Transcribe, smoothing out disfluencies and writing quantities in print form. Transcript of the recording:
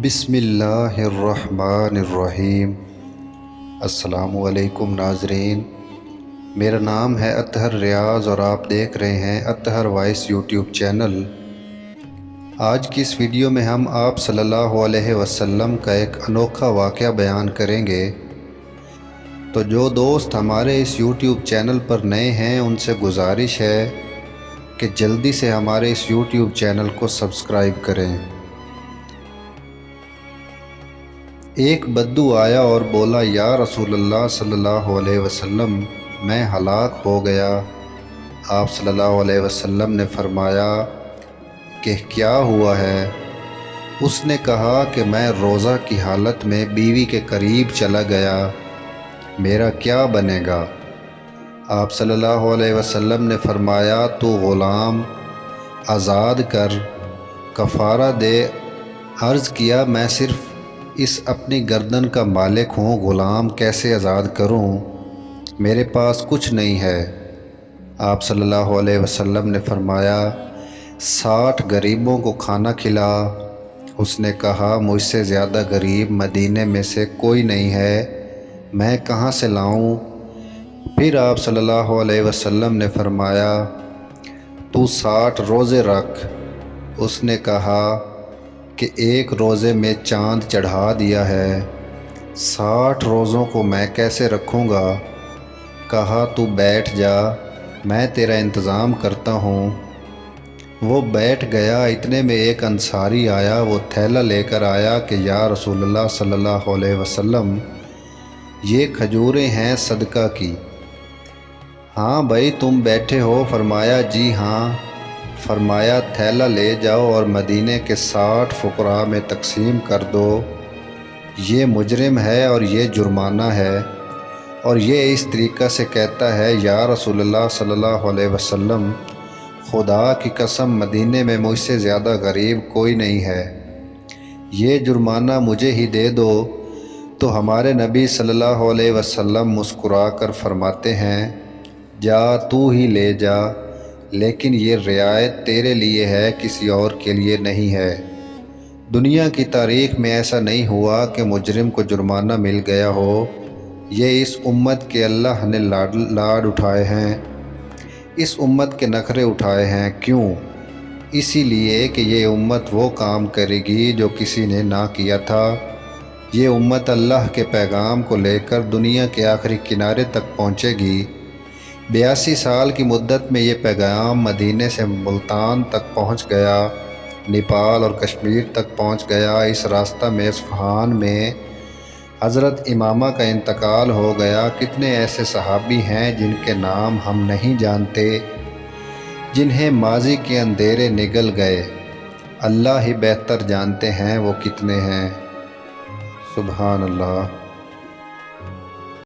بسم اللہ الرحمن الرحیم۔ السلام علیکم ناظرین، میرا نام ہے اطہر ریاض اور آپ دیکھ رہے ہیں اطہر وائس یوٹیوب چینل۔ آج کی اس ویڈیو میں ہم آپ صلی اللہ علیہ وسلم کا ایک انوکھا واقعہ بیان کریں گے۔ تو جو دوست ہمارے اس یوٹیوب چینل پر نئے ہیں ان سے گزارش ہے کہ جلدی سے ہمارے اس یوٹیوب چینل کو سبسکرائب کریں۔ ایک بدو آیا اور بولا، یا رسول اللہ صلی اللہ علیہ وسلم، میں ہلاک ہو گیا۔ آپ صلی اللہ علیہ وسلم نے فرمایا کہ کیا ہوا ہے؟ اس نے کہا کہ میں روزہ کی حالت میں بیوی کے قریب چلا گیا، میرا کیا بنے گا؟ آپ صلی اللہ علیہ وسلم نے فرمایا، تو غلام آزاد کر، کفارہ دے۔ عرض کیا، میں صرف اس اپنی گردن کا مالک ہوں، غلام کیسے آزاد کروں؟ میرے پاس کچھ نہیں ہے۔ آپ صلی اللہ علیہ وسلم نے فرمایا، 60 غریبوں کو کھانا کھلا۔ اس نے کہا، مجھ سے زیادہ غریب مدینے میں سے کوئی نہیں ہے، میں کہاں سے لاؤں؟ پھر آپ صلی اللہ علیہ وسلم نے فرمایا، تو 60 روزے رکھ۔ اس نے کہا کہ ایک روزے میں چاند چڑھا دیا ہے، 60 روزوں کو میں کیسے رکھوں گا؟ کہا، تو بیٹھ جا، میں تیرا انتظام کرتا ہوں۔ وہ بیٹھ گیا۔ اتنے میں ایک انصاری آیا، وہ تھیلا لے کر آیا کہ یا رسول اللہ صلی اللہ علیہ وسلم، یہ کھجوریں ہیں صدقہ کی۔ ہاں بھائی، تم بیٹھے ہو؟ فرمایا، جی ہاں۔ فرمایا، تھیلا لے جاؤ اور مدینے کے 60 فقراء میں تقسیم کر دو۔ یہ مجرم ہے اور یہ جرمانہ ہے، اور یہ اس طریقہ سے کہتا ہے، یا رسول اللہ صلی اللہ علیہ وسلم، خدا کی قسم مدینے میں مجھ سے زیادہ غریب کوئی نہیں ہے، یہ جرمانہ مجھے ہی دے دو۔ تو ہمارے نبی صلی اللہ علیہ وسلم مسکرا کر فرماتے ہیں، جا، تو ہی لے جا، لیکن یہ رعایت تیرے لیے ہے، کسی اور کے لیے نہیں ہے۔ دنیا کی تاریخ میں ایسا نہیں ہوا کہ مجرم کو جرمانہ مل گیا ہو۔ یہ اس امت کے اللہ نے لاڈ اٹھائے ہیں، اس امت کے نخرے اٹھائے ہیں۔ کیوں؟ اسی لیے کہ یہ امت وہ کام کرے گی جو کسی نے نہ کیا تھا۔ یہ امت اللہ کے پیغام کو لے کر دنیا کے آخری کنارے تک پہنچے گی۔ 82 سال کی مدت میں یہ پیغام مدینے سے ملتان تک پہنچ گیا، نیپال اور کشمیر تک پہنچ گیا۔ اس راستہ میں اصفہان میں حضرت امامہ کا انتقال ہو گیا۔ کتنے ایسے صحابی ہیں جن کے نام ہم نہیں جانتے، جنہیں ماضی کے اندھیرے نگل گئے، اللہ ہی بہتر جانتے ہیں وہ کتنے ہیں۔ سبحان اللہ۔